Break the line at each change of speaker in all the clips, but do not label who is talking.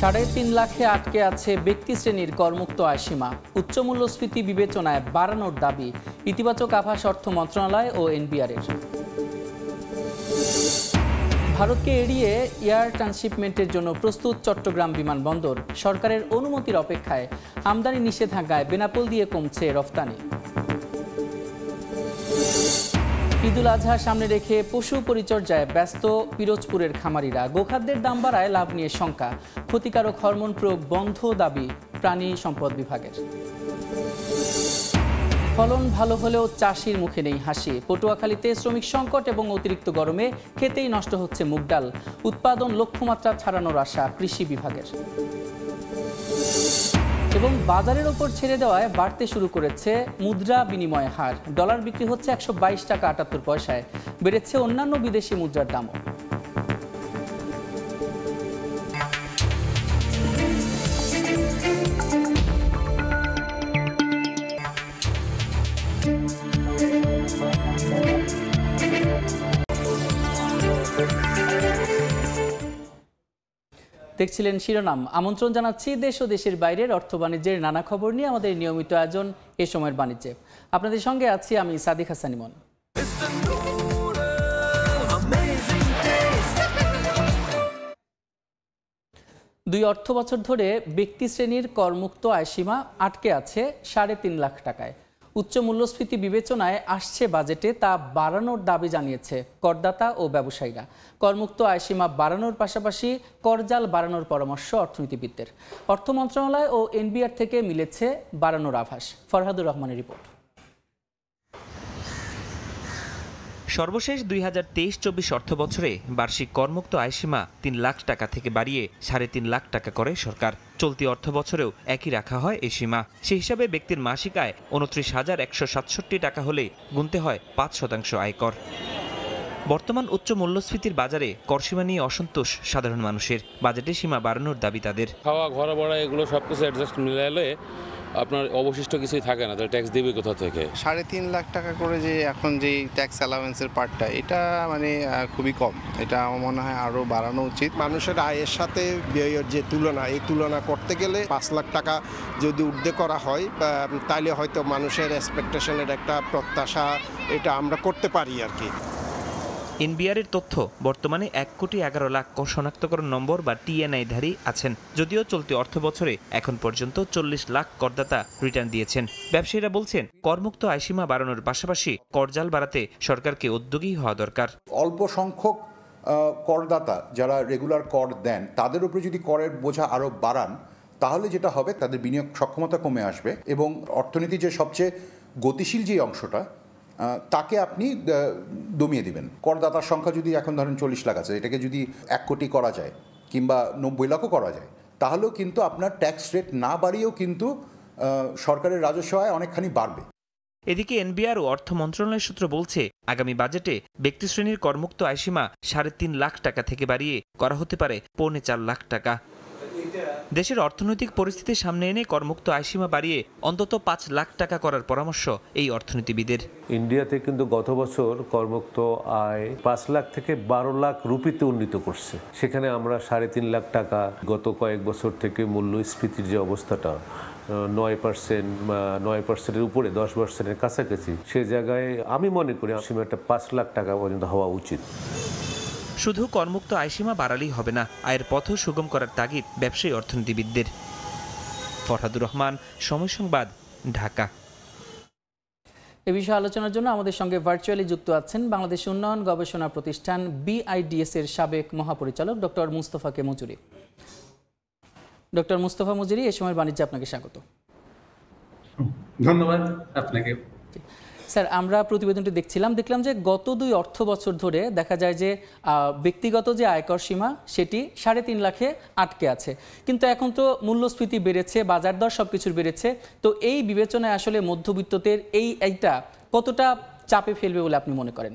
৩.৫ লাখে আটকে আছে ব্যক্তি শ্রেণীর করমুক্ত আয় সীমা। উচ্চ মূল্যস্ফীতি বিবেচনায় বাড়ানোর দাবি ইতিবাচক আভাস অর্থ মন্ত্রণালয় ও এনবিআরের। ভারতকে এড়িয়ে এয়ার ট্রান্সশিপমেন্টের জন্য প্রস্তুত চট্টগ্রাম বিমানবন্দর। সরকারের অনুমতির অপেক্ষায়। আমদানি নিষেধাজ্ঞায় বেনাপোল দিয়ে কমছে রফতানি। ঈদুল আজহা সামনে রেখে পশু পরিচর্যায় ব্যস্ত পিরোজপুরের খামারিরা। গোখাদ্যের দাম বাড়ায় লাভ নিয়ে শঙ্কা। ক্ষতিকারক হরমোন প্রয়োগ বন্ধ দাবি প্রাণী সম্পদ বিভাগের। ফলন ভালো হলেও চাষির মুখে নেই হাসি। পটুয়াখালীতে শ্রমিক সংকট এবং অতিরিক্ত গরমে খেতেই নষ্ট হচ্ছে মুগ ডাল। উৎপাদন লক্ষ্যমাত্রা ছাড়ানোর আশা কৃষি বিভাগের। এবং বাজারের ওপর ছেড়ে দেওয়ায় বাড়তে শুরু করেছে মুদ্রা বিনিময় হার। ডলার বিক্রি হচ্ছে ১২২ টাকা ৭৮ পয়সায়। বেড়েছে অন্যান্য বিদেশি মুদ্রার দামও। দেখছিলেন শিরোনাম। আমন্ত্রণ জানাচ্ছি দেশ ও দেশের বাইরের অর্থ বাণিজ্যের নানা খবর নিয়ে আমাদের নিয়মিত আয়োজন এ সময়ের বাণিজ্যে। আপনাদের সঙ্গে আছি আমি সাদিক হাসান ইমন। দুই অর্থ বছর ধরে ব্যক্তি শ্রেণীর করমুক্ত আয়সীমা আটকে আছে ৩.৫ লাখ টাকায়। উচ্চ মূল্যস্ফীতি বিবেচনায় আসছে বাজেটে তা বাড়ানোর দাবি জানিয়েছে করদাতা ও ব্যবসায়ীরা। করমুক্ত আয়সীমা বাড়ানোর পাশাপাশি করজাল বাড়ানোর পরামর্শ অর্থনীতিবিদদের। অর্থ মন্ত্রণালয় ও এনবিআর থেকে মিলেছে বাড়ানোর আভাস। ফরহাদুর রহমানের রিপোর্ট।
সর্বশেষ ২০২৩-২৪ অর্থবছরে বার্ষিক করমুক্ত আয়সীমা ৩ লাখ টাকা থেকে বাড়িয়ে ৩.৫ লাখ টাকা করে সরকার। চলতি অর্থবছরেও একই রাখা হয় এই সীমা। সেই হিসাবে ব্যক্তির মাসিক আয় ২৯,১৬৭ টাকা হলে গুনতে হয় ৫% আয়কর। বর্তমান উচ্চ মূল্যস্ফীতির বাজারে করসীমা নিয়ে অসন্তোষ সাধারণ মানুষের। বাজেটে সীমা বাড়ানোর দাবি তাদের।
খাওয়া ঘর ভাড়া এগুলো সবকিছু অ্যাডজাস্ট মিলাইলে আপনার অবশিষ্ট কিছুই থাকে না, তাহলে ট্যাক্স দিবে কোথা থেকে?
৩.৫ লাখ টাকা করে যে এখন যে ট্যাক্স অ্যালাউন্সের পার্টটা, এটা মানে খুবই কম। এটা আমার মনে হয় আরও বাড়ানো উচিত।
মানুষের আয়ের সাথে ব্যয়ের যে তুলনা, এই তুলনা করতে গেলে ৫ লাখ টাকা যদি ঊর্ধ্বে করা হয় তাহলে হয়তো মানুষের এক্সপেকটেশনের একটা প্রত্যাশা এটা আমরা করতে পারি আর কি।
এনবিআরের তথ্য, বর্তমানে ১,১১,০০,০০০ শনাক্তকরণ নম্বর বা টিএনআইধারী আছেন। যদিও চলতি অর্থ বছরে এখন পর্যন্ত ৪০ লাখ করদাতা রিটার্ন দিয়েছেন। ব্যবসায়ীরা বলছেন করমুক্ত আয়সীমা বাড়ানোর পাশাপাশি করজাল বাড়াতে সরকারকে উদ্যোগী হওয়া দরকার।
অল্প সংখ্যক করদাতা যারা রেগুলার কর দেন তাদের উপরে যদি করের বোঝা আরও বাড়ান, তাহলে যেটা হবে তাদের বিনিয়োগ সক্ষমতা কমে আসবে এবং অর্থনীতির যে সবচেয়ে গতিশীল যে অংশটা তাকে আপনি দমিয়ে দিবেন। করদাতার সংখ্যা যদি এখন ধরেন ৪০ লাখ আছে, এটাকে যদি ১ কোটি করা যায় কিংবা ৯০ লাখও করা যায়, তাহলেও কিন্তু আপনার ট্যাক্স রেট না বাড়িয়েও কিন্তু সরকারের রাজস্ব আয় অনেকখানি বাড়বে।
এদিকে এনবিআর ও অর্থ মন্ত্রণালয় সূত্র বলছে আগামী বাজেটে ব্যক্তিশ্রেণীর করমুক্ত আয়সীমা ৩.৫ লাখ টাকা থেকে বাড়িয়ে করা হতে পারে ৪.৫ লাখ টাকা। দেশের অর্থনৈতিক পরিস্থিতি সামনে এনে করমুক্ত আয়সীমা বাড়িয়ে অন্তত ৫ লাখ টাকা করার পরামর্শ এই অর্থনীতিবিদের।
ইন্ডিয়াতে কিন্তু গত বছর করমুক্ত আয় ৫ লাখ থেকে ১২ লাখ রুপিতে উন্নীত করছে। সেখানে আমরা ৩.৫ লাখ টাকা, গত কয়েক বছর থেকে মূল্যস্ফীতির যে অবস্থাটা ৯%-এর উপরে ১০%-এর কাছাকাছি, সে জায়গায় আমি মনে করি সীমাটা ৫ লাখ টাকা পর্যন্ত হওয়া উচিত।
শুধু করমুক্ত আয়সীমা বাড়ালেই হবে না, আয়ের পথও সুগম করার তাগিদ ব্যবসায়ী অর্থনীতিবিদদের। ফরহাদুর রহমান, সময় সংবাদ, ঢাকা।
এ বিষয়ে আলোচনার জন্য আমাদের সঙ্গে ভার্চুয়ালি যুক্ত আছেন বাংলাদেশ উন্নয়ন গবেষণা প্রতিষ্ঠান BIDS এর সাবেক মহাপরিচালক ডক্টর মুস্তফা কে মজুরি। ডক্টর মুস্তফা মজুরি, এ সময়ের বাণিজ্যে আপনাকে স্বাগত।
ধন্যবাদ আপনাকে।
স্যার, আমরা প্রতিবেদনটি দেখলাম যে গত ২ অর্থ বছর ধরে দেখা যায় যে ব্যক্তিগত যে আয়কর সীমা সেটি ৩.৫ লাখে আটকে আছে, কিন্তু এখন তো মূল্যস্ফীতি বেড়েছে, বাজার দর সবকিছুর বেড়েছে, তো এই বিবেচনায় আসলে মধ্যবিত্তদের এইটা কতটা চাপে ফেলবে বলে আপনি মনে করেন?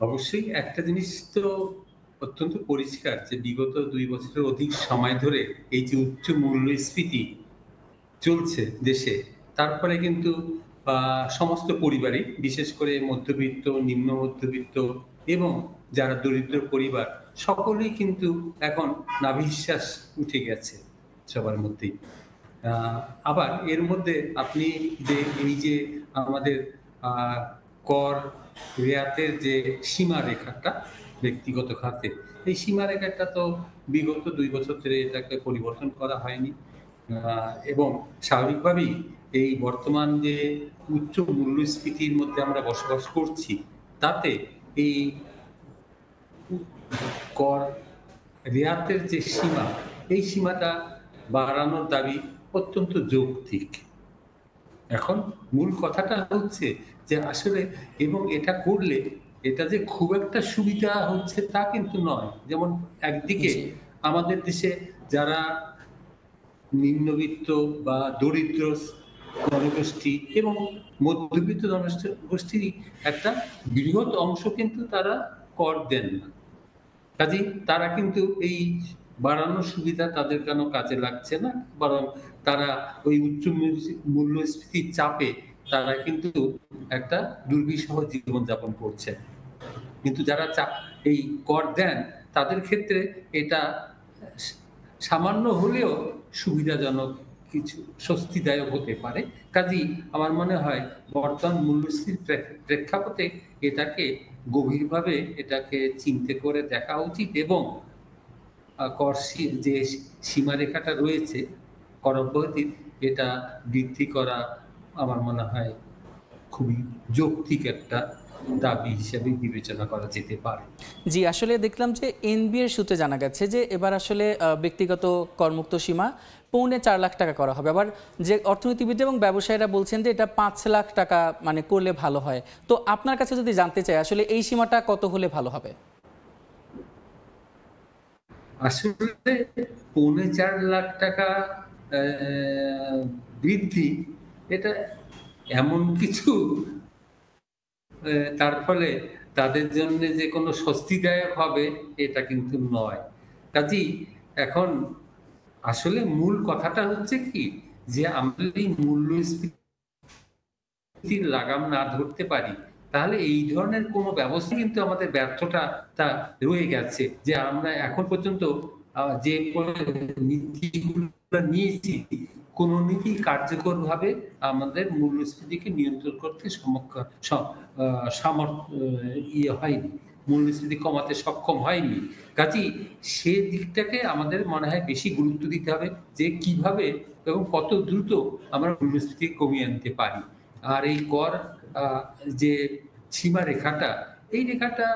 অবশ্যই একটা জিনিস তো অত্যন্ত পরিষ্কার যে বিগত ২ বছরের অধিক সময় ধরে এই যে উচ্চ মূল্যস্ফীতি চলছে দেশে, তারপরে কিন্তু সমস্ত পরিবারই, বিশেষ করে মধ্যবিত্ত, নিম্ন মধ্যবিত্ত এবং যারা দরিদ্র পরিবার, সকলেই কিন্তু এখন নাভিশ্বাস উঠে গেছে সবার মধ্যেই। আবার এর মধ্যে আপনি যে এই যে আমাদের কর রেয়াতের যে সীমারেখাটা ব্যক্তিগত খাতে, এই সীমারেখাটা তো বিগত 2 বছর ধরে এটাকে পরিবর্তন করা হয়নি, এবং স্বাভাবিকভাবেই এই বর্তমান যে উচ্চ মূল্যস্ফীতির মধ্যে আমরা বসবাস করছি, তাতে এই কর রেয়াতের যে সীমা, এই সীমাটা বাড়ানোর দাবি অত্যন্ত যৌক্তিক। এখন মূল কথাটা হচ্ছে যে আসলে, এবং এটা করলে এটা যে খুব একটা সুবিধা হচ্ছে তা কিন্তু নয়। যেমন একদিকে আমাদের দেশে যারা নিম্নবিত্ত বা দরিদ্র জনগোষ্ঠী এবং মধ্যবিত্ত জনগোষ্ঠীর একটা বৃহৎ অংশ কিন্তু তারা কর দেন না, কাজেই তারা কিন্তু এই বাড়ানোর সুবিধা তাদের কেন কাজে লাগছে না, বরং তারা ওই উচ্চ মূল্যস্ফীতির চাপে তারা কিন্তু একটা দুর্বিষহ জীবনযাপন করছে। কিন্তু যারা এই কর দেন তাদের ক্ষেত্রে এটা সামান্য হলেও সুবিধাজনক, কিছু স্বস্তিদায়ক হতে পারে। কাজেই আমার মনে হয় বর্তমান মূল্যস্ফীতির প্রেক্ষাপটে এটাকে গভীরভাবে এটাকে চিন্তা করে দেখা উচিত, এবং কর যে সীমারেখাটা রয়েছে কর অব্যাহতির, এটা বৃদ্ধি করা আমার মনে হয় খুবই যৌক্তিক একটা দাবি হিসেবে বিবেচনা করা যেতে পারে।
জি, আসলে দেখলাম যে এনবিআর সূত্রে জানা গেছে যে এবার আসলে ব্যক্তিগত করমুক্ত সীমা 4.25 লাখ টাকা করা হবে। আবার যে অর্থনীতিবিদ এবং ব্যবসায়ীরা বলছেন যে এটা 5 লাখ টাকা মানে করলে ভালো হয়। তো আপনার কাছে যদি জানতে চাই আসলে এই সীমাটা কত হলে ভালো হবে?
আসলে 4.25 লাখ টাকা বৃদ্ধি, এটা এমন কিছু তার ফলে তাদের জন্য যে কোনো স্বস্তিদায়ক হবে এটা কিন্তু নয়। কাজেই এখন আসলে মূল কথাটা হচ্ছে কি, যে আমরা এই মূল্যস্ফীতির লাগাম না ধরতে পারি, তাহলে এই ধরনের কোনো ব্যবস্থা কিন্তু আমাদের ব্যর্থতা তা রয়ে গেছে। যে আমরা এখন পর্যন্ত যে নীতিগুলো নিয়েছি, কোন নীতি কার্যকরভাবে আমাদের মূল্যস্ফীতিকে নিয়ন্ত্রণ করতে হয়নি, মূল্যস্ফীতি কমাতে সক্ষম হয়নি। কাজেই সে দিকটাকে আমাদের মনে হয় বেশি গুরুত্ব দিতে হবে, যে কিভাবে এবং কত দ্রুত আমরা মূল্যস্ফীতি কমিয়ে আনতে পারি। আর এই কর যে সীমা রেখাটা, এই রেখাটা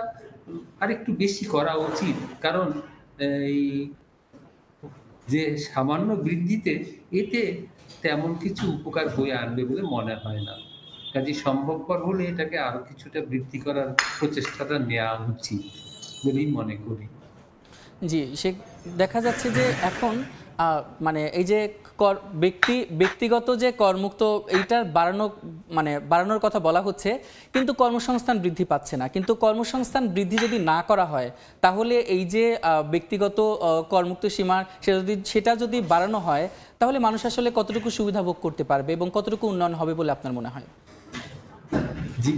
আরেকটু বেশি করা উচিত, কারণ এই যে সামান্য বৃদ্ধিতে এতে তেমন কিছু উপকার বয়ে আনবে বলে মনে হয় না। কাজে সম্ভবপর হলে এটাকে আরো কিছুটা বৃদ্ধি করার প্রচেষ্টাটা নেওয়া উচিত বলেই মনে করি।
জি, সে দেখা যাচ্ছে যে এখন মানে এই যে ব্যক্তিগত যে করমুক্ত এইটার বাড়ানোর কথা বলা হচ্ছে, কিন্তু কর্মসংস্থান বৃদ্ধি পাচ্ছে না। কিন্তু কর্মসংস্থান বৃদ্ধি যদি না করা হয়, তাহলে এই যে ব্যক্তিগত করমুক্ত সীমা সেটা যদি বাড়ানো হয়, তাহলে মানুষ আসলে কতটুকু সুবিধা ভোগ করতে পারবে এবং কতটুকু উন্নয়ন হবে বলে আপনার মনে হয়?
জি,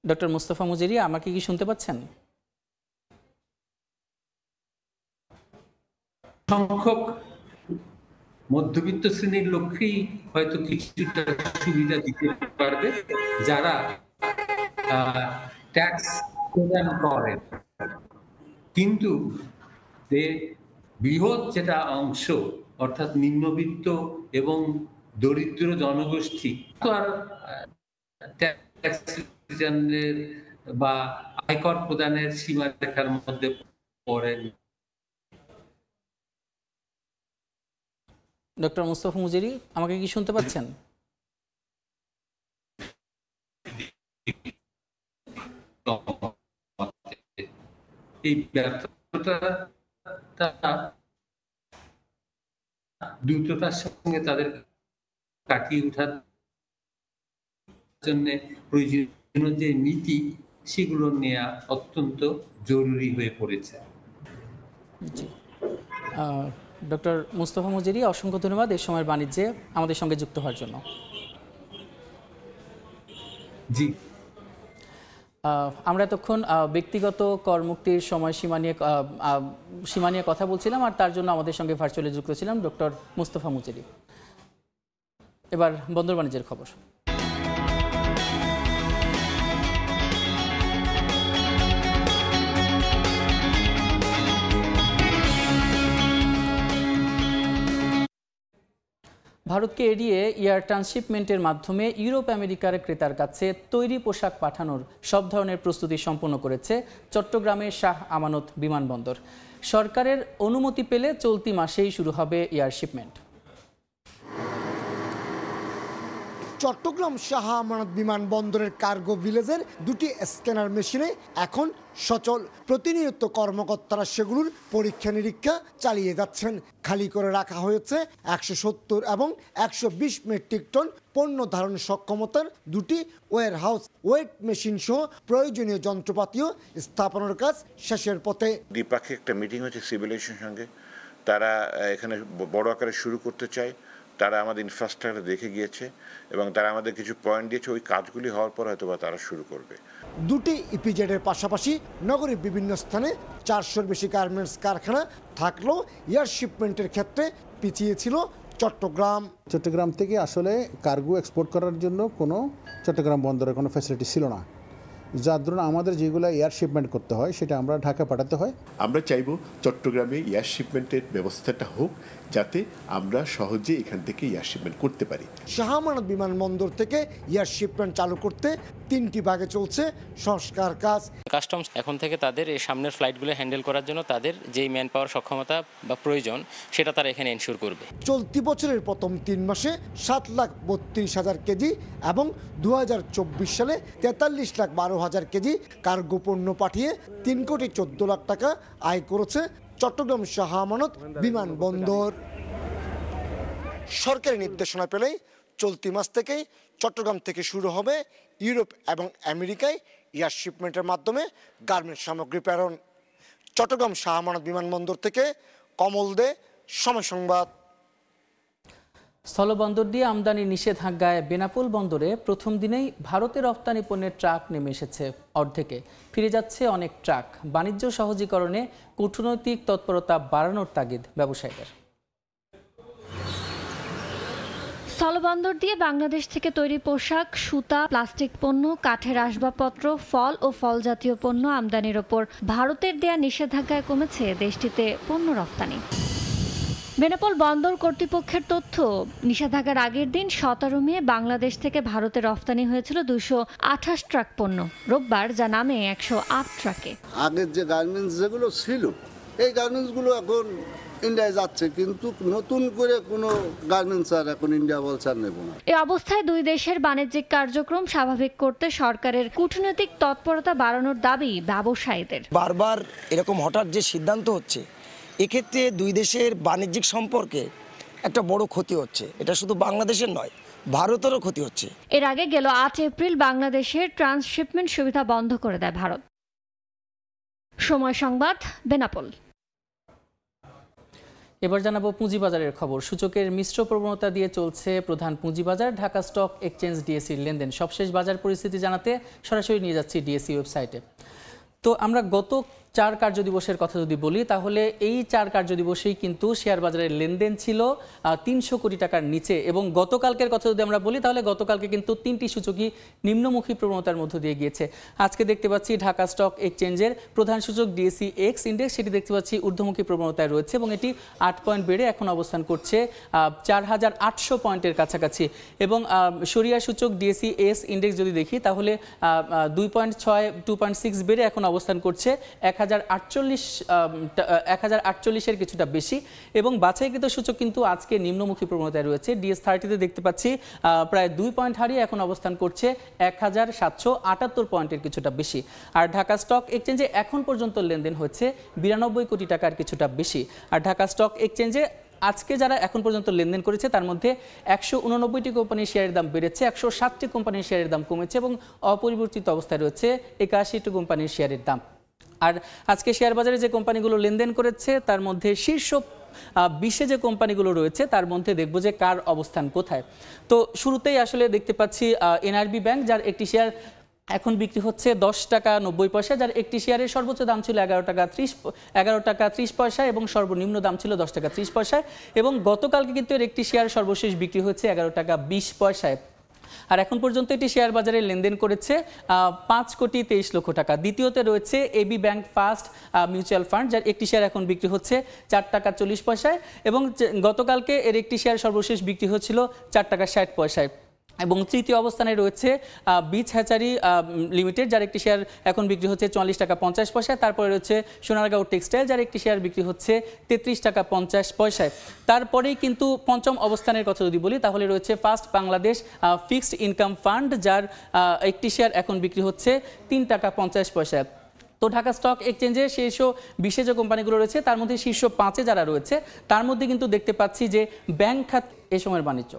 ডক্টর মুস্তাফা মুজিরি, আমাকে কি শুনতে পাচ্ছেন?
সংখ্যক মধ্যবিত্ত শ্রেণীর লোককেই হয়তো কিছুটা সুবিধা দিতে পারবে, যারা ট্যাক্স প্রদান করেন। কিন্তু যে বৃহৎ যেটা অংশ, অর্থাৎ নিম্নবিত্ত এবং দরিদ্র জনগোষ্ঠী, তো আর ট্যাক্স রিটার্নের বা আয়কর প্রদানের সীমারেখার মধ্যে পড়েন।
ডক্টর মুস্তাফা মুজিরি, আমাকে কি শুনতে পাচ্ছেন?
এই ব্যর্থতা দ্রুততার সঙ্গে তাদের কাটিয়ে ওঠার জন্য প্রয়োজনীয় যে নীতি, সেগুলো নেওয়া অত্যন্ত জরুরি হয়ে পড়েছে।
ডক্টর মুস্তাফা মুজিরি, অসংখ্য ধন্যবাদ এই সময়ের বাণিজ্যে আমাদের সঙ্গে যুক্ত হওয়ার জন্য।
জি,
আমরা এতক্ষণ ব্যক্তিগত করমুক্তির সময়সীমা নিয়ে কথা বলছিলাম, আর তার জন্য আমাদের সঙ্গে ভার্চুয়ালি যুক্ত ছিলাম ডক্টর মুস্তফা মুচেরি। এবার বন্দর বাণিজ্যের খবর। ভারতকে এড়িয়ে এয়ার ট্রান্সশিপমেন্টের মাধ্যমে ইউরোপ আমেরিকার ক্রেতার কাছে তৈরি পোশাক পাঠানোর সব ধরনের প্রস্তুতি সম্পন্ন করেছে চট্টগ্রামের শাহ আমানত বিমানবন্দর। সরকারের অনুমতি পেলে চলতি মাসেই শুরু হবে এয়ার শিপমেন্ট।
চট্টগ্রাম শাহ আমানত বিমানবন্দরের কার্গো ভিলেজের দুটি স্ক্যানার মেশিনে এখন সচল। প্রতিনিয়ত কর্মকর্তারা সেগুলোর পরীক্ষা নিরীক্ষা চালিয়ে যাচ্ছেন। খালি করে রাখা হয়েছে 170 এবং 120 মেট্রিক টন পণ্য ধারণ সক্ষমতার দুটি ওয়্যার হাউস। ওয়েট মেশিন সহ প্রয়োজনীয় যন্ত্রপাতিও স্থাপনের কাজ শেষের পথে।
দ্বিপাক্ষিক একটা মিটিং হয়েছে সিভিল এভিয়েশনের সঙ্গে, তারা এখানে বড় আকারে শুরু করতে চায়। তারা আমাদের ইনফ্রাস্ট্রাকচার দেখে গিয়েছে এবং তারা আমাদের কিছু পয়েন্ট দিয়েছে, ওই কাজগুলি হওয়ার পর হয়তো বা তারা শুরু করবে।
দুটি ইপিজেডের পাশাপাশি নগরীর বিভিন্ন স্থানে 400-র বেশি গার্মেন্টস কারখানা থাকলেও এয়ার শিপমেন্টের ক্ষেত্রে পিছিয়ে ছিল চট্টগ্রাম
থেকে আসলে কার্গো এক্সপোর্ট করার জন্য কোনো চট্টগ্রাম বন্দরের কোনো ফ্যাসিলিটি ছিল না, যার ধরুন আমাদের যেগুলো এয়ার শিপমেন্ট করতে হয় সেটা আমরা ঢাকা পাঠাতে হয়।
আমরা চাইব চট্টগ্রামে এয়ার শিপমেন্টের ব্যবস্থাটা হোক, যাতে আমরা সহজে এখান থেকে এয়ার শিপমেন্ট করতে পারি।
শাহ আমানত বিমানবন্দর থেকে এয়ার শিপমেন্ট চালু করতে 3টি ভাগে চলছে সংস্কার কাজ।
কাস্টমস এখন থেকে তাদের এই সামনের ফ্লাইটগুলো হ্যান্ডেল করার জন্য তাদের যেই ম্যান পাওয়ার সক্ষমতা বা প্রয়োজন সেটা তারা এখানে এনশিওর করবে।
চলতি বছরের প্রথম 3 মাসে 7,32,000 কেজি এবং 2024 সালে 43,12,000 কেজি কার্গো পণ্য পাঠিয়ে 3,14 লাখ টাকা আয় করেছে চট্টগ্রাম শাহ আমানত বিমানবন্দর। সরকারি নির্দেশনা পেলেই চলতি মাস থেকেই চট্টগ্রাম থেকে শুরু হবে ইউরোপ এবং আমেরিকায় এয়ার শিপমেন্টের মাধ্যমে গার্মেন্টস সামগ্রী প্রেরণ। চট্টগ্রাম শাহ আমানত বিমানবন্দর থেকে কমল দে, সময় সংবাদ।
স্থলবন্দর দিয়ে আমদানি নিষেধাজ্ঞায় বেনাপোল বন্দরে প্রথম দিনেই ভারতের রপ্তানি পণ্যের ট্রাক নেমে এসেছে অর্ধেকে। ফিরে যাচ্ছে অনেক ট্রাক। বাণিজ্য সহজীকরণে কূটনৈতিক তৎপরতা বাড়ানোর তাগিদ ব্যবসায়ীদের।
স্থলবন্দর দিয়ে বাংলাদেশ থেকে তৈরি পোশাক, সুতা, প্লাস্টিক পণ্য, কাঠের আসবাবপত্র, ফল ও ফল জাতীয় পণ্য আমদানির ওপর ভারতের দেয়া নিষেধাজ্ঞায় কমেছে দেশটিতে পণ্য রপ্তানি। বেনাপোল বন্দর কর্তৃপক্ষের তথ্য, নিষেধাজ্ঞার আগের দিন 17 মে বাংলাদেশ থেকে ভারতে রপ্তানি হয়েছিল 228 ট্রাক পণ্য। রোববার যা নামে 108 ট্রাকে।
আগের যে গার্মেন্টস যেগুলো ছিল, এই গার্মেন্টসগুলো এখন ইন্ডিয়ায় যাচ্ছে, কিন্তু নতুন করে কোনো গার্মেন্টস আর এখন ইন্ডিয়া বলছে আর নেব না।
এই অবস্থায় দুই দেশের বাণিজ্যিক কার্যক্রম স্বাভাবিক করতে সরকারের কূটনৈতিক তৎপরতা বাড়ানোর দাবি ব্যবসায়ীদের।
বারবার এরকম হঠাৎ যে সিদ্ধান্ত হচ্ছে, এক্ষেত্রে দুই দেশের বাণিজ্যিক সম্পর্কে একটা বড় ক্ষতি হচ্ছে। এটা শুধু বাংলাদেশের নয়, ভারতেরও ক্ষতি হচ্ছে।
এর আগে গেল 8 এপ্রিল বাংলাদেশের ট্রান্সশিপমেন্ট সুবিধা বন্ধ করে দেয় ভারত। সময় সংবাদ, বেনাপোল।
এবার জানাবো পুঁজিবাজারের খবর। সূচকের মিশ্র প্রবণতা দিয়ে চলছে প্রধান পুঁজিবাজার। ঢাকা স্টক এক্সচেঞ্জ ডিএসির লেনদেন। সবশেষ বাজার পরিস্থিতি জানাতে সরাসরি নিয়ে যাচ্ছি ডিএসি ওয়েবসাইটে। তো আমরা গত 4 কার্যদিবসের কথা যদি বলি, তাহলে এই 4 কার্যদিবসেই কিন্তু শেয়ার বাজারের লেনদেন ছিল 300 কোটি টাকার নিচে। এবং গতকালকের কথা যদি আমরা বলি, তাহলে গতকালকে কিন্তু 3টি সূচকই নিম্নমুখী প্রবণতার মধ্য দিয়ে গিয়েছে। আজকে দেখতে পাচ্ছি ঢাকা স্টক এক্সচেঞ্জের প্রধান সূচক ডিএসি এক্স ইন্ডেক্স, সেটি দেখতে পাচ্ছি ঊর্ধ্বমুখী প্রবণতায় রয়েছে এবং এটি 8 পয়েন্ট বেড়ে এখন অবস্থান করছে 4800 পয়েন্টের কাছাকাছি। এবং সরিয়া সূচক ডিএসি এস ইন্ডেক্স যদি দেখি, তাহলে 2.6 বেড়ে এখন অবস্থান করছে 1048-এর কিছুটা বেশি। এবং বাছাইকৃত সূচক কিন্তু আজকে নিম্নমুখী প্রবণতায় রয়েছে। ডিএস30তে দেখতে পাচ্ছি প্রায় 2 পয়েন্ট হারিয়ে এখন অবস্থান করছে 1778 পয়েন্টের কিছুটা বেশি। আর ঢাকা স্টক এক্সচেঞ্জে এখন পর্যন্ত লেনদেন হচ্ছে 92 কোটি টাকার কিছুটা বেশি। আর ঢাকা স্টক এক্সচেঞ্জে আজকে যারা এখন পর্যন্ত লেনদেন করেছে, তার মধ্যে 189টি কোম্পানির শেয়ারের দাম বেড়েছে, 160টি কোম্পানির শেয়ারের দাম কমেছে এবং অপরিবর্তিত অবস্থায় রয়েছে 81টি কোম্পানির শেয়ারের দাম। আর আজকে শেয়ার বাজারে যে কোম্পানিগুলো লেনদেন করেছে, তার মধ্যে শীর্ষ বিশ্বে যে কোম্পানিগুলো রয়েছে তার মধ্যে দেখব যে কার অবস্থান কোথায়। তো শুরুতেই আসলে দেখতে পাচ্ছি এনআরবি ব্যাংক, যার একটি শেয়ার এখন বিক্রি হচ্ছে 10 টাকা 90 পয়সা, যার একটি শেয়ারের সর্বোচ্চ দাম ছিল 11 টাকা 30 পয়সা এবং সর্বনিম্ন দাম ছিল 10 টাকা 30 পয়সায়, এবং গতকালকে কিন্তু এর একটি শেয়ার সর্বশেষ বিক্রি হচ্ছে 11 টাকা 20 পয়সায়। আর এখন পর্যন্ত এটি শেয়ার বাজারে লেনদেন করেছে 5,23,00,000 টাকা। দ্বিতীয়তে রয়েছে AB bank first mutual fund, যার একটি শেয়ার এখন বিক্রি হচ্ছে 4 টাকা 40 পয়সায় এবং গতকালকে এর একটি শেয়ার সর্বশেষ বিক্রি হচ্ছিল 4 টাকা 60 পয়সায়। এবং তৃতীয় অবস্থানে রয়েছে বীজ হ্যাচারি লিমিটেড, যার একটি শেয়ার এখন বিক্রি হচ্ছে 44 টাকা 50 পয়সায়। তারপরে রয়েছে সোনারগাঁও টেক্সটাইল, যার একটি শেয়ার বিক্রি হচ্ছে 33 টাকা 50 পয়সায়। তারপরেই কিন্তু পঞ্চম অবস্থানের কথা যদি বলি তাহলে রয়েছে first Bangladesh fixed income fund, যার একটি শেয়ার এখন বিক্রি হচ্ছে 3 টাকা 50 পয়সায়। তো ঢাকা স্টক এক্সচেঞ্জে শীর্ষ 20 যে কোম্পানিগুলো রয়েছে তার মধ্যে শীর্ষ 5-এ যারা রয়েছে তার মধ্যে কিন্তু দেখতে পাচ্ছি যে ব্যাংক খাত এ সময়ের বাণিজ্য।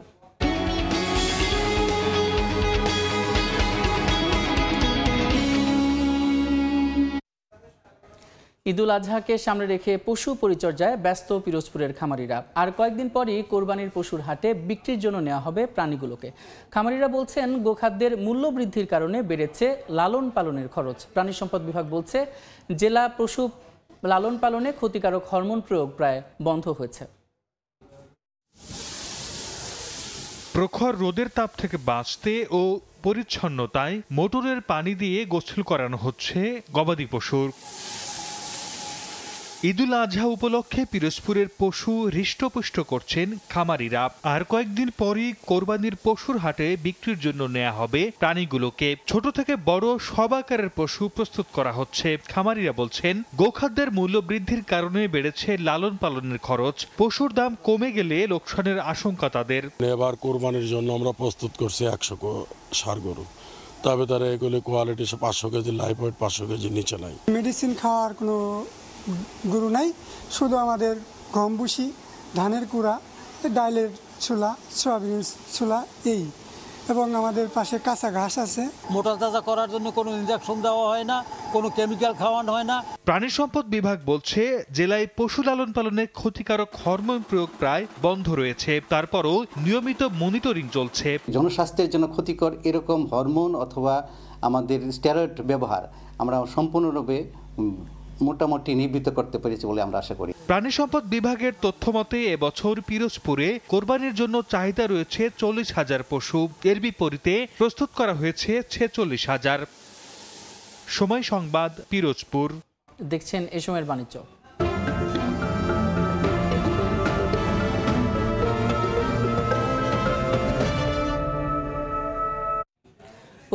ঈদুল আজহাকে সামনে রেখে পশু পরিচর্যায় ব্যস্ত পিরোজপুরের খামারিরা। আর কয়েকদিন পরই কোরবানির পশুর হাটে বিক্রির জন্য নেওয়া হবে প্রাণীগুলোকে। খামারিরা বলছেন গোখাদ্যের মূল্য বৃদ্ধির কারণে বেড়েছে লালন পালনের খরচ। প্রাণী সম্পদ বিভাগ বলছে জেলা পশু লালন পালনে ক্ষতিকারক হরমোন প্রয়োগ প্রায় বন্ধ হয়েছে।
প্রখর রোদের তাপ থেকে বাঁচতে ও পরিচ্ছন্নতায় মোটরের পানি দিয়ে গোসল করানো হচ্ছে গবাদি পশুর। ঈদুল আজহা উপলক্ষে পিরোজপুরের পশু হৃষ্টপুষ্ট করছেন খামারিরা। আর কয়েকদিন পরই কোরবানির পশুর হাটে বিক্রির জন্য নেওয়া হবে প্রাণীগুলোকে। ছোট থেকে বড় সব আকারের পশু প্রস্তুত করা হচ্ছে। খামারিরা বলছেন গোখাদ্যের মূল্য বৃদ্ধির কারণে বেড়েছে লালন পালনের খরচ। পশুর দাম কমে গেলে লোকসানের আশঙ্কা তাদের।
এবার কোরবানির জন্য আমরা প্রস্তুত করছি 100 ষাঁড় গরু, তবে তারা এগুলি quality 500 KG live weight 500 KG নিচে নাই।
মেডিসিন খাওয়ার কোনো গরু নাই, শুধু আমাদের গম ভুসি, ধানের কুড়া, ডাইলের ছোলা, সয়াবিনের ছোলা এই, এবং আমাদের পাশে কাঁচা ঘাস আছে।
মোটা তাজা করার জন্য কোনো ইনজেকশন দেওয়া হয় না, কোনো কেমিক্যাল খাওয়ানো হয় না।
প্রাণী সম্পদ বিভাগ বলছে জেলায় পশু লালন পালনে ক্ষতিকারক হরমোন প্রয়োগ প্রায় বন্ধ রয়েছে। তারপরও নিয়মিত মনিটরিং চলছে।
জনস্বাস্থ্যের জন্য ক্ষতিকর এরকম হরমোন অথবা আমাদের স্টেরয়েড ব্যবহার আমরা সম্পূর্ণরূপে মোটামুটি নিবৃত্ত করতে পেরেছি বলে আমরা আশা করি।
প্রাণী সম্পদ বিভাগের তথ্য মতে এবছর পিরোজপুরে কোরবানির জন্য চাহিদা রয়েছে 40,000 পশু। এর বিপরীতে প্রস্তুত করা হয়েছে 46,000। সময় সংবাদ, পিরোজপুর।
দেখছেন এ সময়ের বাণিজ্য।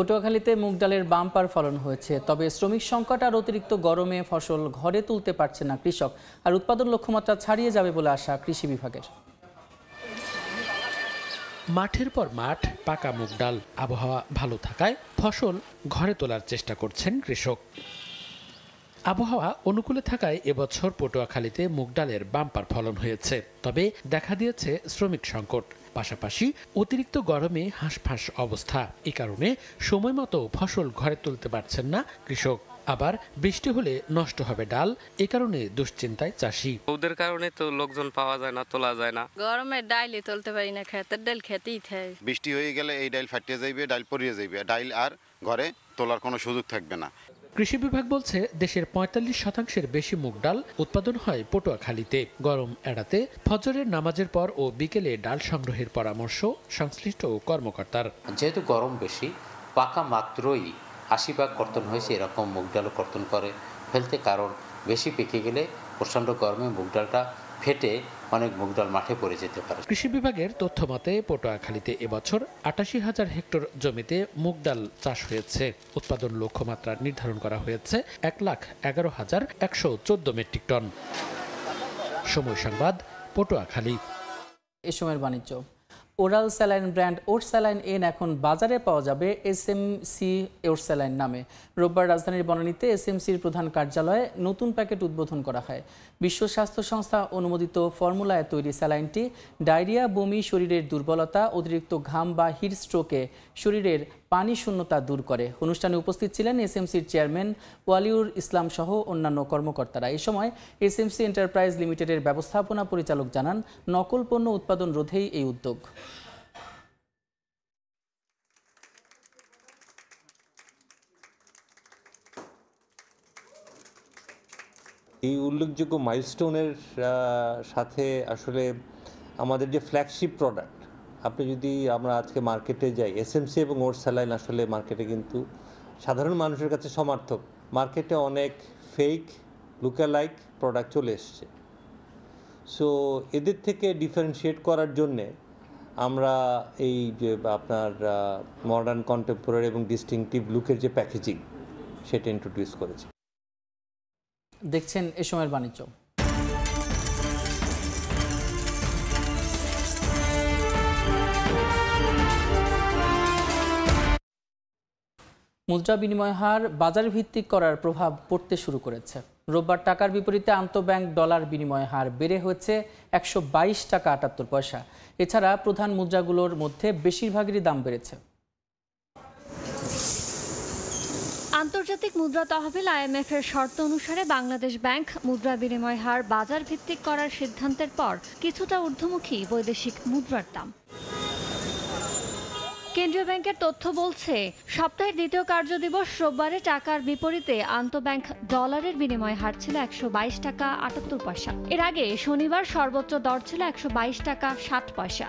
পটুয়াখালীতে মুগ ডালের বাম্পার ফলন হয়েছে, তবে শ্রমিক সংকট আর অতিরিক্ত গরমে ফসল ঘরে তুলতে পারছে না কৃষক। আর উৎপাদন লক্ষ্যমাত্রা ছাড়িয়ে যাবে বলে আশা কৃষি বিভাগের।
মাঠের পর মাঠ পাকা মুগ ডাল, আবহাওয়া ভালো থাকায় ফসল ঘরে তোলার চেষ্টা করছেন কৃষক। আবহাওয়া অনুকূলে থাকায় এবছর পটুয়াখালীতে মুগ ডালের বাম্পার ফলন হয়েছে, তবে দেখা দিয়েছে শ্রমিক সংকট, পাশাপাশি অতিরিক্ত গরমে হাঁসফাঁস অবস্থা। এ কারণে সময় মতো ফসল ঘরে তুলতে পারছেন না কৃষক। আবার বৃষ্টি হলে নষ্ট হবে ডাল, এ কারণে দুশ্চিন্তায় চাষি।
ওদের কারণে তো লোকজন পাওয়া যায় না, তোলা যায় না।
গরমে ডাইলে তুলতে পারি না, খেতের ডাল খেতেই থাকে।
বৃষ্টি হয়ে গেলে এই ডাল ফাটিয়ে যাইবে, ডাল পরিয়ে যাইবে, ডাল আর ঘরে তোলার কোনো সুযোগ থাকবে না।
কৃষি বিভাগ বলছে দেশের 45% বেশি মুগ ডাল উৎপাদন হয় পটুয়াখালীতে। গরম এড়াতে ফজরের নামাজের পর ও বিকেলে ডাল সংগ্রহের পরামর্শ সংশ্লিষ্ট কর্মকর্তার।
যেহেতু গরম বেশি, পাকা মাত্রই 80 ভাগ কর্তন হয়েছে, এরকম মুগ ডালও কর্তন করে ফেলতে, কারণ বেশি পেকে গেলে প্রচণ্ড গরমে মুগ ডালটা ফেটে অনেক মুগ ডাল মাঠে পড়ে যেতে পারে।
কৃষি বিভাগের তথ্য মতে পটুয়াখালীতে এবছর 88,000 হেক্টর জমিতে মুগ ডাল চাষ হয়েছে। উৎপাদন লক্ষ্যমাত্রা নির্ধারণ করা হয়েছে 1,11,114 মেট্রিক টন। সময় সংবাদ, পটুয়াখালী।
এ সময়ের বাণিজ্য। ওরাল স্যালাইন ব্র্যান্ড ওট স্যালাইন এন এখন বাজারে পাওয়া যাবে এসএমসি ওট স্যালাইন নামে। রোববার রাজধানীর বনানীতে এসএমসির প্রধান কার্যালয়ে নতুন প্যাকেট উদ্বোধন করা হয়। বিশ্ব স্বাস্থ্য সংস্থা অনুমোদিত ফর্মুলায় তৈরি স্যালাইনটি ডায়রিয়া, বমি, শরীরের দুর্বলতা, অতিরিক্ত ঘাম বা হিট স্ট্রোকে শরীরের পানি শূন্যতা দূর করে। অনুষ্ঠানে উপস্থিত ছিলেন এসএমসির চেয়ারম্যান ওয়ালিউর ইসলাম সহ অন্যান্য কর্মকর্তারা। এই সময় এসএমসি এন্টারপ্রাইজ লিমিটেডের ব্যবস্থাপনা পরিচালক জানান, নকল পণ্য উৎপাদন রোধেই এই উদ্যোগ।
এই উল্লেখযোগ্য মাইলস্টোনের সাথে আসলে আমাদের যে ফ্ল্যাগশিপ প্রোডাক্ট, আপনি যদি আমরা আজকে মার্কেটে যাই, এসএমসি এবং ওটস স্যালাইন আসলে মার্কেটে কিন্তু সাধারণ মানুষের কাছে সমার্থক। মার্কেটে অনেক ফেক লুকালাইক প্রোডাক্ট চলে এসছে। সো এদের থেকে ডিফারেন্সিয়েট করার জন্যে আমরা এই যে আপনার মডার্ন, কন্টেম্পোরারি এবং ডিস্টিংটিভ লুকের যে প্যাকেজিং, সেটা ইন্ট্রোডিউস করেছি।
দেখছেন এ সময়ের বাণিজ্য। মুদ্রা বিনিময় হার বাজার ভিত্তিক করার প্রভাব পড়তে শুরু করেছে। রোববার টাকার বিপরীতে আন্তঃব্যাংক ডলার বিনিময় হার বেড়ে হয়েছে 122 টাকা 78 পয়সা। এছাড়া প্রধান মুদ্রাগুলোর মধ্যে বেশিরভাগেরই দাম বেড়েছে।
আন্তর্জাতিক মুদ্রা তহবিল IMF এর শর্ত অনুসারে বাংলাদেশ ব্যাংক মুদ্রা বিনিময় হার বাজার ভিত্তিক করার সিদ্ধান্তের পর কিছুটা ঊর্ধ্বমুখী বৈদেশিক মুদ্রার দাম। কেন্দ্রীয় ব্যাংকের তথ্য বলছে, সপ্তাহের দ্বিতীয় কার্যদিবস রোববারে টাকার বিপরীতে আন্তঃব্যাংক ডলারের বিনিময় হার ছিল 122 টাকা 78 পয়সা। এর আগে শনিবার সর্বোচ্চ দর ছিল 122 টাকা 60 পয়সা।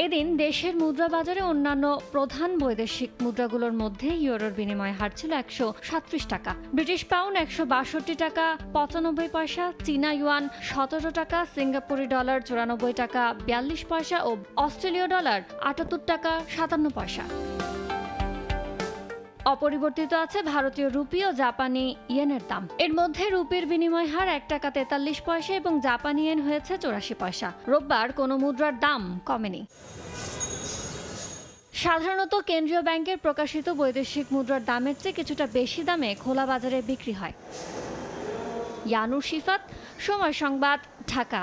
এদিন দেশের মুদ্রা বাজারে অন্যান্য প্রধান বৈদেশিক মুদ্রাগুলোর মধ্যে ইউরোর বিনিময় হার ছিল 137 টাকা, ব্রিটিশ পাউন্ড 162 টাকা 95 পয়সা, চীনা ইউয়ান 17 টাকা, সিঙ্গাপুরি ডলার 94 টাকা 42 পয়সা ও অস্ট্রেলীয় ডলার 78 টাকা 57 পয়সা। অপরিবর্তিত আছে ভারতীয় রুপি ও জাপানি ইয়েনের দাম। এর মধ্যে রুপির বিনিময় হার 1 টাকা 43 পয়সা এবং জাপানি ইয়েন হয়েছে 84 পয়সা। রোববার কোনো মুদ্রার দাম কমেনি। সাধারণত কেন্দ্রীয় ব্যাংকের প্রকাশিত বৈদেশিক মুদ্রার দামের চেয়ে কিছুটা বেশি দামে খোলা বাজারে বিক্রি হয়। ইয়ানুর শিফাত, সময় সংবাদ, ঢাকা।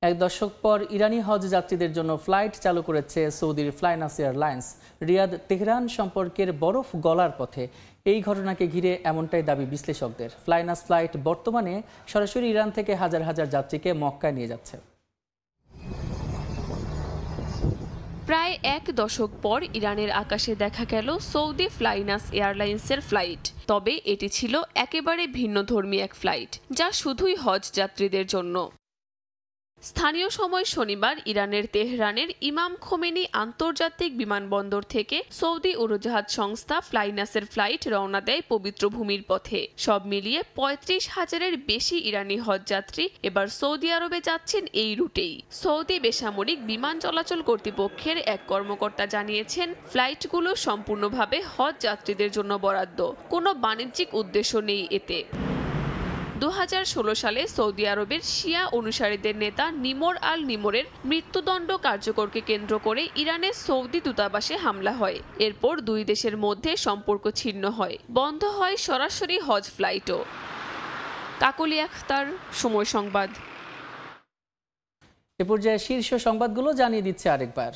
এক দশক পর ইরানি হজ যাত্রীদের জন্য ফ্লাইট চালু করেছে সৌদির ফ্লাইনাস এয়ারলাইন্স। রিয়াদ তেহরান সম্পর্কের বরফ গলার পথে এই ঘটনাকে ঘিরে এমনটাই দাবি বিশ্লেষকদের। ফ্লাইনাস ফ্লাইট বর্তমানে সরাসরি ইরান থেকে হাজার হাজার যাত্রীকে মক্কায় নিয়ে যাচ্ছে।
প্রায় এক দশক পর ইরানের আকাশে দেখা গেল সৌদি ফ্লাইনাস এয়ারলাইন্সের ফ্লাইট। তবে এটি ছিল একেবারে ভিন্নধর্মী এক ফ্লাইট, যা শুধুই হজ যাত্রীদের জন্য। স্থানীয় সময় শনিবার ইরানের তেহরানের ইমাম খোমেনি আন্তর্জাতিক বিমানবন্দর থেকে সৌদি উড়োজাহাজ সংস্থা ফ্লাইনাসের ফ্লাইট রওনা দেয় পবিত্র ভূমির পথে। সব মিলিয়ে 35,000-এর বেশি ইরানি হজযাত্রী এবার সৌদি আরবে যাচ্ছেন এই রুটেই। সৌদি বেসামরিক বিমান চলাচল কর্তৃপক্ষের এক কর্মকর্তা জানিয়েছেন, ফ্লাইটগুলো সম্পূর্ণভাবে হজ যাত্রীদের জন্য বরাদ্দ, কোনো বাণিজ্যিক উদ্দেশ্য নেই এতে। 2016 সালে সৌদি আরবের শিয়া অনুসারীদের নেতা নিমর আল নিমরের মৃত্যুদণ্ড কার্যকরকে কেন্দ্র করে ইরানের সৌদি দূতাবাসে হামলা হয়। এরপর দুই দেশের মধ্যে সম্পর্ক ছিন্ন হয়, বন্ধ হয় সরাসরি হজ ফ্লাইটও। কাকলি আখতার, সময় সংবাদ।
এ পর্যায়ে শীর্ষ সংবাদগুলো জানিয়ে দিচ্ছে আরেকবার।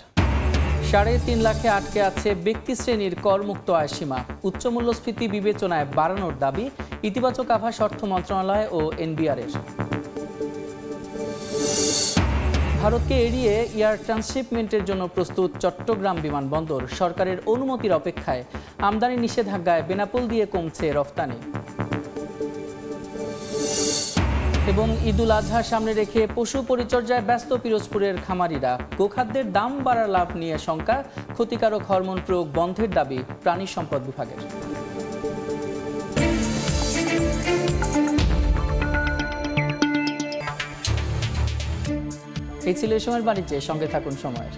3.5 লাখে আটকে আছে ব্যক্তি শ্রেণীর করমুক্ত আয়সীমা। উচ্চ মূল্যস্ফীতি বিবেচনায় বাড়ানোর দাবি ইতিবাচক আভাস অর্থ মন্ত্রণালয় ও এনবিআরের। ভারতকে এড়িয়ে এয়ার ট্রান্সশিপমেন্টের জন্য প্রস্তুত চট্টগ্রাম বিমানবন্দর। সরকারের অনুমতির অপেক্ষায়। আমদানি নিষেধাজ্ঞায় বেনাপোল দিয়ে কমছে রফতানি। এবং ঈদুল আজহা সামনে রেখে পশু পরিচর্যায় ব্যস্ত পিরোজপুরের খামারিরা। গোখাদ্যের দাম বাড়ার লাভ নিয়ে শঙ্কা, ক্ষতিকারক হরমোন প্রয়োগ বন্ধের দাবি প্রাণী সম্পদ বিভাগের। এই ছিল এই সময়ের বাণিজ্যে, সঙ্গে থাকুন সময়ের।